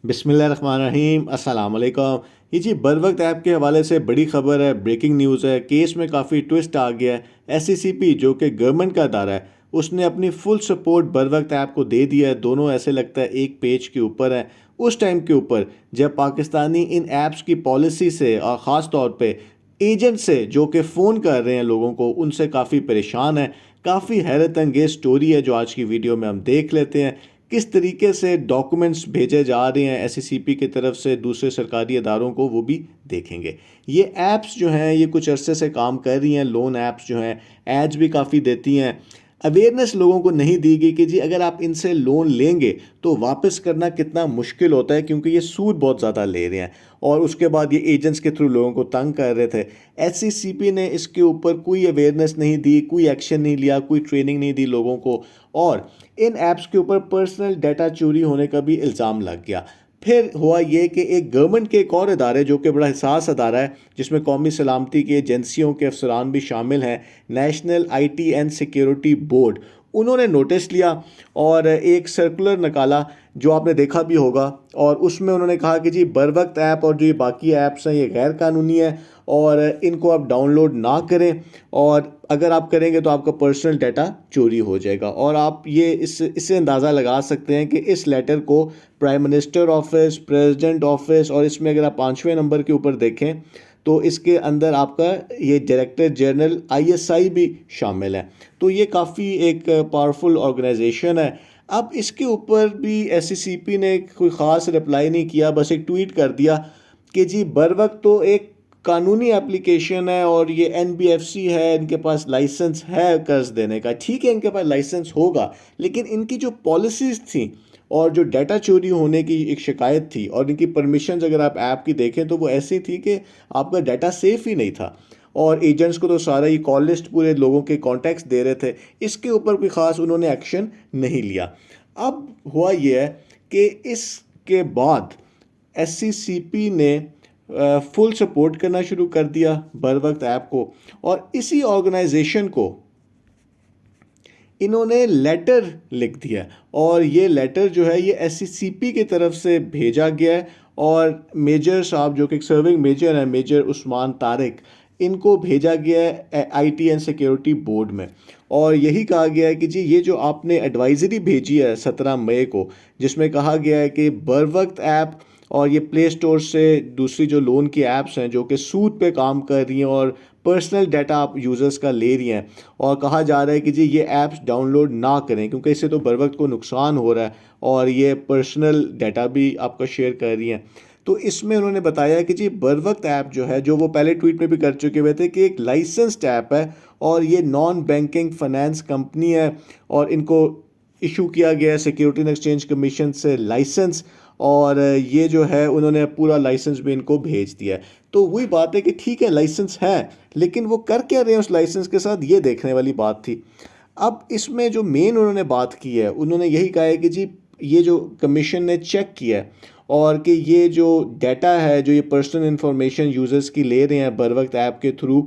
बिस्मिल्लाहिर्रहमानिर्रहीम अस्सलाम वालेकुम। ये जी बर वक्त ऐप के हवाले से बड़ी खबर है, ब्रेकिंग न्यूज़ है। केस में काफ़ी ट्विस्ट आ गया है। एससीसीपी जो कि गवर्नमेंट का अदारा है, उसने अपनी फुल सपोर्ट बर वक्त ऐप को दे दिया है। दोनों ऐसे लगता है एक पेज के ऊपर है। उस टाइम के ऊपर जब पाकिस्तानी इन ऐप्स की पॉलिसी से और ख़ास तौर पे एजेंट से जो कि फ़ोन कर रहे हैं लोगों को, उनसे काफ़ी परेशान है। काफ़ी हैरत अंगेज स्टोरी है जो आज की वीडियो में हम देख लेते हैं। किस तरीके से डॉक्यूमेंट्स भेजे जा रहे हैं एससीसीपी की तरफ से दूसरे सरकारी अदारों को, वो भी देखेंगे। ये ऐप्स जो हैं ये कुछ अरसे से काम कर रही हैं। लोन ऐप्स जो हैं एड्स भी काफ़ी देती हैं। अवेयरनेस लोगों को नहीं दी गई कि जी अगर आप इनसे लोन लेंगे तो वापस करना कितना मुश्किल होता है, क्योंकि ये सूद बहुत ज़्यादा ले रहे हैं। और उसके बाद ये एजेंट्स के थ्रू लोगों को तंग कर रहे थे। एससीसीपी ने इसके ऊपर कोई अवेयरनेस नहीं दी, कोई एक्शन नहीं लिया, कोई ट्रेनिंग नहीं दी लोगों को। और इन ऐप्स के ऊपर पर्सनल डाटा चोरी होने का भी इल्ज़ाम लग गया। फिर हुआ ये कि एक गवर्नमेंट के एक और अदारे जो कि बड़ा हिसास अदारा है, जिसमें कौमी सलामती की एजेंसियों के अफसरान भी शामिल हैं, national IT and security board, उन्होंने नोटिस लिया और एक सर्कुलर निकाला जो आपने देखा भी होगा। और उसमें उन्होंने कहा कि जी बर वक्त ऐप और जो ये बाकी ऐप्स हैं ये गैर कानूनी है और इनको आप डाउनलोड ना करें, और अगर आप करेंगे तो आपका पर्सनल डाटा चोरी हो जाएगा। और आप ये इससे अंदाज़ा लगा सकते हैं कि इस लेटर को prime minister office, president office, और इसमें अगर आप 5वें नंबर के ऊपर देखें तो इसके अंदर आपका ये डायरेक्टर जनरल आईएसआई भी शामिल है। तो ये काफ़ी एक पावरफुल ऑर्गेनाइजेशन है। अब इसके ऊपर भी एससीसीपी ने कोई ख़ास रिप्लाई नहीं किया, बस एक ट्वीट कर दिया कि जी बर वक्त तो एक कानूनी एप्लीकेशन है और ये एनबीएफसी है, इनके पास लाइसेंस है कर्ज देने का। ठीक है, इनके पास लाइसेंस होगा, लेकिन इनकी जो पॉलिसीज़ थी और जो डाटा चोरी होने की एक शिकायत थी, और इनकी परमिशंस अगर आप ऐप की देखें तो वो ऐसी थी कि आपका डाटा सेफ ही नहीं था। और एजेंट्स को तो सारा ही कॉल लिस्ट पूरे लोगों के कॉन्टैक्ट्स दे रहे थे। इसके ऊपर कोई ख़ास उन्होंने एक्शन नहीं लिया। अब हुआ ये है कि इसके बाद एससीसीपी ने फुल सपोर्ट करना शुरू कर दिया बर वक्त ऐप को, और इसी ऑर्गेनाइजेशन को इन्होंने लेटर लिख दिया। और ये लेटर जो है ये एससीसीपी की तरफ से भेजा गया है, और मेजर साहब जो कि एक सर्विंग मेजर है, मेजर उस्मान तारिक, इनको भेजा गया है आईटी एंड सिक्योरिटी बोर्ड में। और यही कहा गया है कि जी ये जो आपने एडवाइजरी भेजी है 17 मई को, जिसमें कहा गया है कि बर वक्त ऐप और ये प्ले स्टोर से दूसरी जो लोन की ऐप्स हैं जो कि सूद पे काम कर रही हैं और पर्सनल डाटा आप यूज़र्स का ले रही हैं, और कहा जा रहा है कि जी ये ऐप्स डाउनलोड ना करें क्योंकि इससे तो बर वक्त को नुकसान हो रहा है और ये पर्सनल डाटा भी आपका शेयर कर रही हैं। तो इसमें उन्होंने बताया कि जी बर वक्त ऐप जो है, जो वो पहले ट्वीट में भी कर चुके हुए थे, कि एक लाइसेंस्ड ऐप है और ये नॉन बैंकिंग फाइनेंस कंपनी है, और इनको इशू किया गया है सिक्योरिटी एंड एक्सचेंज कमीशन से लाइसेंस। और ये जो है उन्होंने पूरा लाइसेंस भी इनको भेज दिया है। तो वही बात है कि ठीक है लाइसेंस है, लेकिन वो कर क्या रहे हैं उस लाइसेंस के साथ, ये देखने वाली बात थी। अब इसमें जो मेन उन्होंने बात की है, उन्होंने यही कहा है कि जी ये जो कमीशन ने चेक किया है और कि ये जो डाटा है, जो ये पर्सनल इंफॉर्मेशन यूज़र्स की ले रहे हैं बर वक्त ऐप के थ्रू,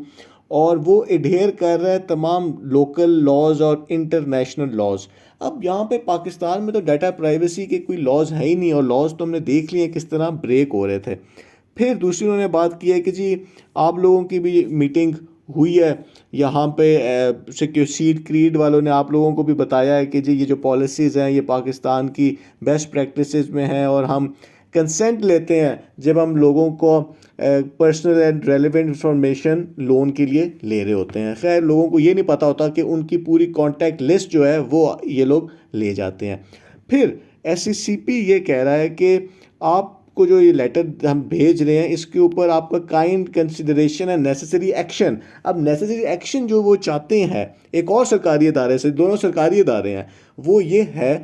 और वो एडेयर कर रहा है तमाम लोकल लॉज और इंटरनेशनल लॉज। अब यहाँ पे पाकिस्तान में तो डाटा प्राइवेसी के कोई लॉज है ही नहीं, और लॉज तो हमने देख लिए किस तरह ब्रेक हो रहे थे। फिर दूसरी उन्होंने बात की है कि जी आप लोगों की भी मीटिंग हुई है यहाँ पे, सीड क्रीड वालों ने आप लोगों को भी बताया है कि जी ये जो पॉलिसीज़ हैं ये पाकिस्तान की बेस्ट प्रैक्टिसेस में हैं, और हम कंसेंट लेते हैं जब हम लोगों को personal and relevant information loan के लिए ले रहे होते हैं। खैर लोगों को ये नहीं पता होता कि उनकी पूरी कॉन्टैक्ट लिस्ट जो है वो ये लोग ले जाते हैं। फिर एससीसीपी ये कह रहा है कि आपको जो ये लेटर हम भेज रहे हैं इसके ऊपर आपका काइंड कंसिडरेशन है नेसेसरी एक्शन। अब नेसेसरी एक्शन जो वो चाहते हैं एक और सरकारी इदारे से, दोनों सरकारी इदारे हैं, वो ये है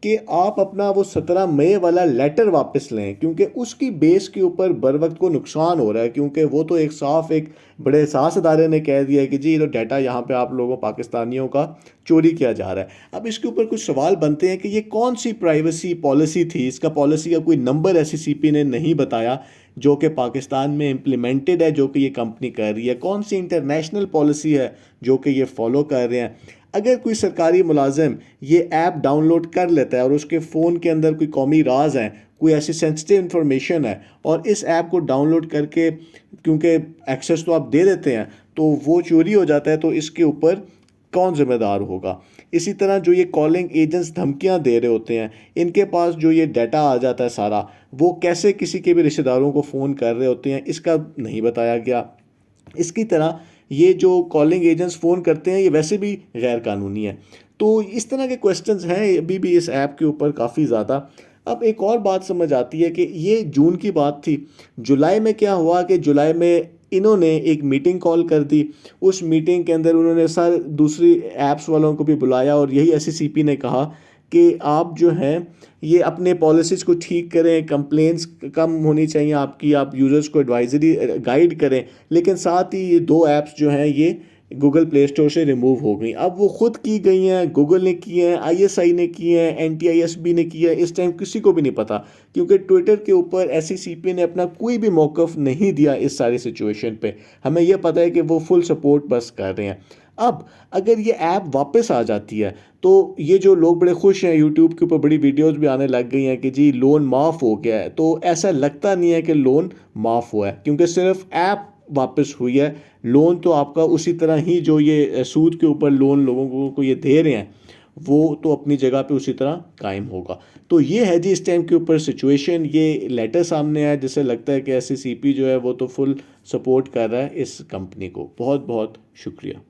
कि आप अपना वो 17 मई वाला लेटर वापस लें, क्योंकि उसकी बेस के ऊपर बर वक्त को नुकसान हो रहा है। क्योंकि वो तो एक साफ एक बड़े एहसास अदारे ने कह दिया है कि जी ये तो डाटा यहाँ पे आप लोगों पाकिस्तानियों का चोरी किया जा रहा है। अब इसके ऊपर कुछ सवाल बनते हैं कि ये कौन सी प्राइवेसी पॉलिसी थी, इसका पॉलिसी का कोई नंबर एससीसीपी ने नहीं बताया जो कि पाकिस्तान में इम्प्लीमेंटेड है, जो कि ये कंपनी कर रही है। कौन सी इंटरनेशनल पॉलिसी है जो कि ये फॉलो कर रहे हैं। अगर कोई सरकारी मुलाजिम ये ऐप डाउनलोड कर लेता है और उसके फ़ोन के अंदर कोई कौमी राज है, कोई ऐसी सेंसिटिव इन्फॉर्मेशन है, और इस ऐप को डाउनलोड करके क्योंकि एक्सेस तो आप दे देते हैं तो वो चोरी हो जाता है, तो इसके ऊपर कौन ज़िम्मेदार होगा। इसी तरह जो ये कॉलिंग एजेंट्स धमकियां दे रहे होते हैं, इनके पास जो ये डाटा आ जाता है सारा, वो कैसे किसी के भी रिश्तेदारों को फ़ोन कर रहे होते हैं, इसका नहीं बताया गया। इसकी तरह ये जो कॉलिंग एजेंट्स फ़ोन करते हैं ये वैसे भी गैर कानूनी है। तो इस तरह के क्वेश्चंस हैं अभी भी इस ऐप के ऊपर काफ़ी ज़्यादा। अब एक और बात समझ आती है कि ये जून की बात थी, जुलाई में क्या हुआ कि जुलाई में इन्होंने एक मीटिंग कॉल कर दी। उस मीटिंग के अंदर उन्होंने सारे दूसरी ऐप्स वालों को भी बुलाया और यही एससीसीपी ने कहा कि आप जो हैं ये अपने पॉलिसीज़ को ठीक करें, कंप्लेंट्स कम होनी चाहिए आपकी, आप यूज़र्स को एडवाइजरी गाइड करें। लेकिन साथ ही ये दो ऐप्स जो हैं ये गूगल प्ले स्टोर से रिमूव हो गई। अब वो खुद की गई हैं, गूगल ने की हैं, आईएसआई ने की हैं, एनटीआईएसबी ने की है, इस टाइम किसी को भी नहीं पता, क्योंकि ट्विटर के ऊपर एससीसीपी ने अपना कोई भी मौक़िफ़ नहीं दिया इस सारी सिचुएशन पे। हमें यह पता है कि वो फुल सपोर्ट बस कर रहे हैं। अब अगर ये ऐप वापस आ जाती है तो ये जो लोग बड़े खुश हैं, यूट्यूब के ऊपर बड़ी वीडियोस भी आने लग गई हैं कि जी लोन माफ़ हो गया है, तो ऐसा लगता नहीं है कि लोन माफ़ हुआ है, क्योंकि सिर्फ ऐप वापस हुई है। लोन तो आपका उसी तरह ही जो ये सूद के ऊपर लोन लोगों को ये दे रहे हैं वो तो अपनी जगह पे उसी तरह कायम होगा। तो ये है जी इस टाइम के ऊपर सिचुएशन। ये लेटर सामने आया जिससे लगता है कि एससीसीपी जो है वो तो फुल सपोर्ट कर रहा है इस कंपनी को। बहुत बहुत शुक्रिया।